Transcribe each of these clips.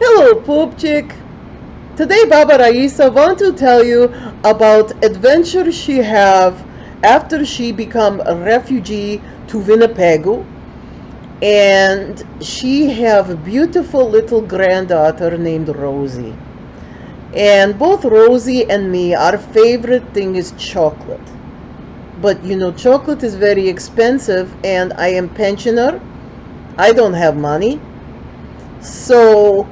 Hello, Poop Chick. Today, Baba Raisa want to tell you about adventure she have after she become a refugee to Winnebago, and she have a beautiful little granddaughter named Rosie. And both Rosie and me, our favorite thing is chocolate. But chocolate is very expensive, and I am pensioner. I don't have money, so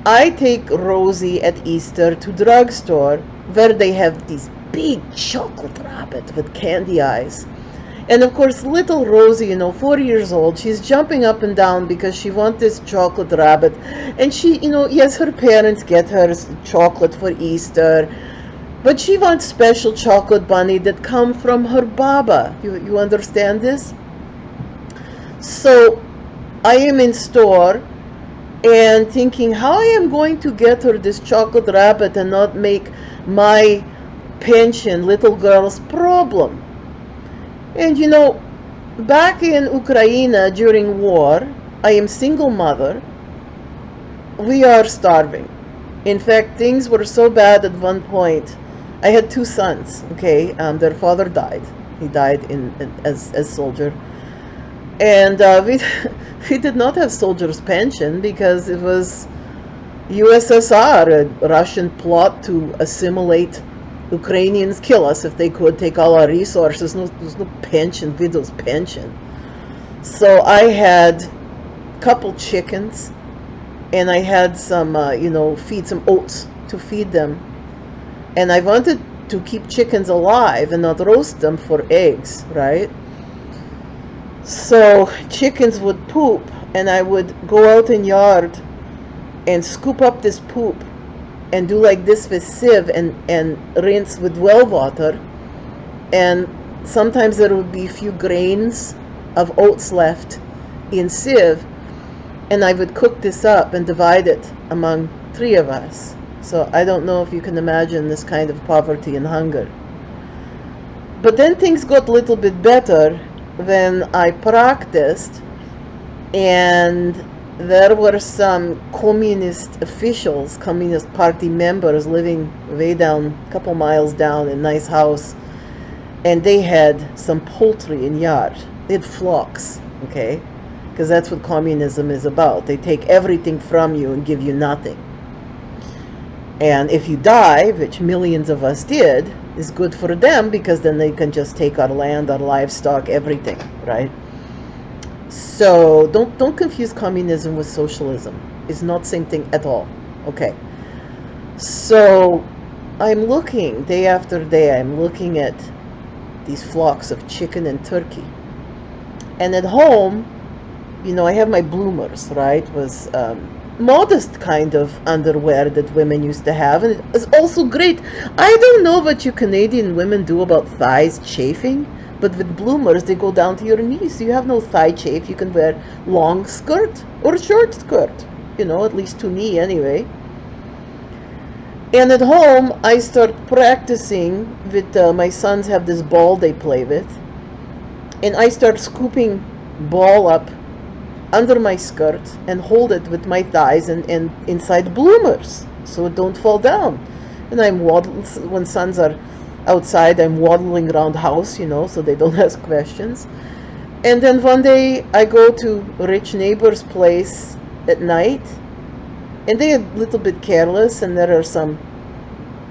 I take Rosie at Easter to drugstore where they have these big chocolate rabbit with candy eyes. And of course, little Rosie, 4 years old, she's jumping up and down because she wants this chocolate rabbit. And she, yes, her parents get her chocolate for Easter, but she wants special chocolate bunny that come from her Baba. You understand this? So I am in store and thinking how I am going to get her this chocolate rabbit and not make my pension little girl's problem. And back in Ukraine during war, I am single mother. We are starving. In fact, things were so bad at one point. I had two sons, okay? Their father died. He died as soldier. And we did not have soldiers' pension because it was USSR, a Russian plot to assimilate Ukrainians, kill us if they could, take all our resources. There's no pension, widow's pension. So I had a couple chickens, and I had some, feed some oats to feed them. And I wanted to keep chickens alive and not roast them for eggs, right? So chickens would poop, and I would go out in yard and scoop up this poop and do like this with sieve and rinse with well water. And sometimes there would be a few grains of oats left in sieve, and I would cook this up and divide it among three of us. So I don't know if you can imagine this kind of poverty and hunger. But then things got a little bit better when I practiced, and there were some communist officials, Communist Party members living way down, a couple miles down in a nice house, and they had some poultry in yard. They had flocks, okay? Because that's what communism is about. They take everything from you and give you nothing. And if you die, which millions of us did, is good for them because then they can just take our land, our livestock, everything, right? So don't confuse communism with socialism. It's not the same thing at all. Okay. So I'm looking day after day. I'm looking at these flocks of chicken and turkey. And at home, I have my bloomers, right? Was modest kind of underwear that women used to have, and it's also great. I don't know what you Canadian women do about thighs chafing, but with bloomers they go down to your knees. You have no thigh chafe. You can wear long skirt or short skirt, at least to knee anyway. And at home I start practicing with my sons have this ball they play with, and I start scooping ball up under my skirt and hold it with my thighs and inside bloomers so it don't fall down. And I'm when sons are outside, I'm waddling around the house, so they don't ask questions. And then one day I go to a rich neighbor's place at night, and they are a little bit careless, and there are some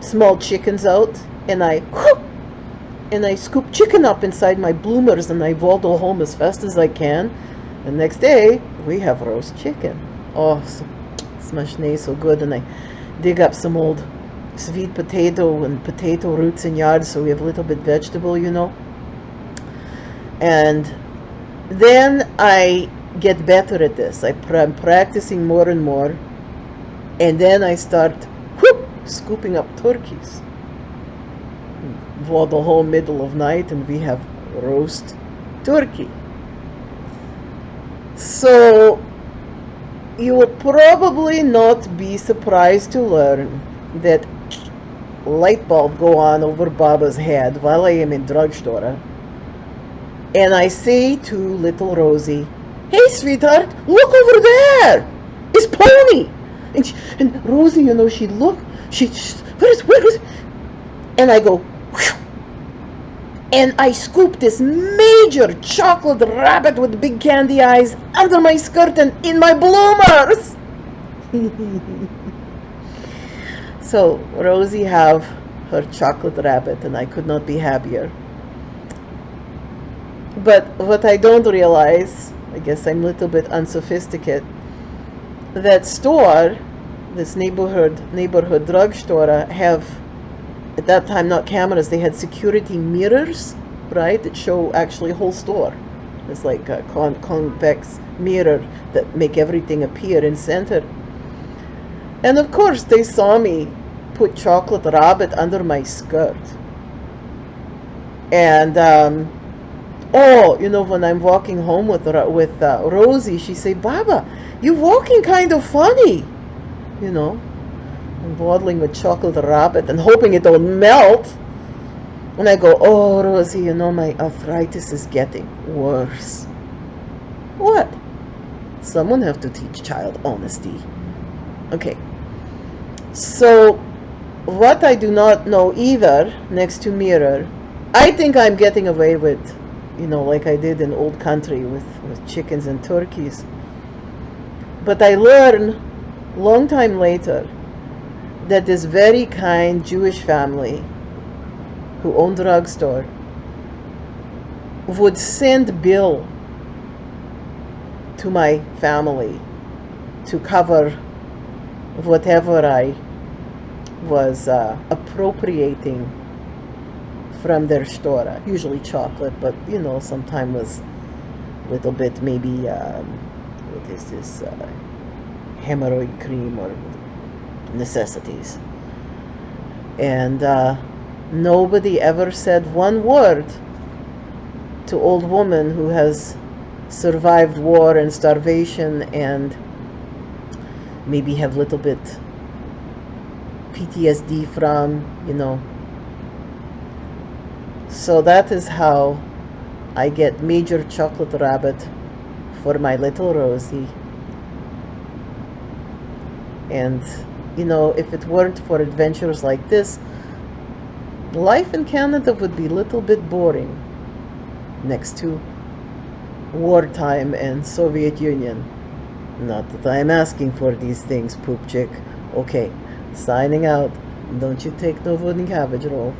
small chickens out, and I scoop chicken up inside my bloomers, and I waddle home as fast as I can. The next day, we have roast chicken. Oh, smashne, so good. And I dig up some old sweet potato and potato roots in yard, so we have a little bit vegetable, And then I get better at this. I'm practicing more and more. And then I start scooping up turkeys. Waddle home middle of night, and we have roast turkey. So you will probably not be surprised to learn that light bulb go on over Baba's head while I am in drugstore. And I say to little Rosie, "Hey, sweetheart, look over there! It's Pony! And Rosie, you know, she looked, where is, and I go, whew, and I scoop this major chocolate rabbit with big candy eyes under my skirt and in my bloomers. So Rosie have her chocolate rabbit, and I could not be happier. But what I don't realize, I guess I'm a little bit unsophisticated, that store, this neighborhood drugstore, have at that time not cameras, they had security mirrors, right, that show actually whole store. It's like a convex mirror that make everything appear in center. And of course they saw me put chocolate rabbit under my skirt. And oh, you know, when I'm walking home with Rosie, she say, Baba, you walking kind of funny, you know. I'm waddling with chocolate rabbit and hoping it don't melt. And I go, oh, Rosie, you know, my arthritis is getting worse. What? Someone have to teach child honesty. Okay. So, what I do not know either, next to mirror, I think I'm getting away with, you know, like I did in old country with chickens and turkeys. But I learned long time later that this very kind Jewish family who owned drugstore would send bill to my family to cover whatever I was appropriating from their store. Usually chocolate, but you know, sometimes was a little bit maybe what is this, hemorrhoid cream or necessities. And nobody ever said one word to old woman who has survived war and starvation and maybe have little bit PTSD from, you know. So that is how I get major chocolate rabbit for my little Rosie. And you know, if it weren't for adventures like this, life in Canada would be a little bit boring next to wartime and Soviet Union. Not that I'm asking for these things, poop chick. Okay, signing out. Don't you take no wooden cabbage roll.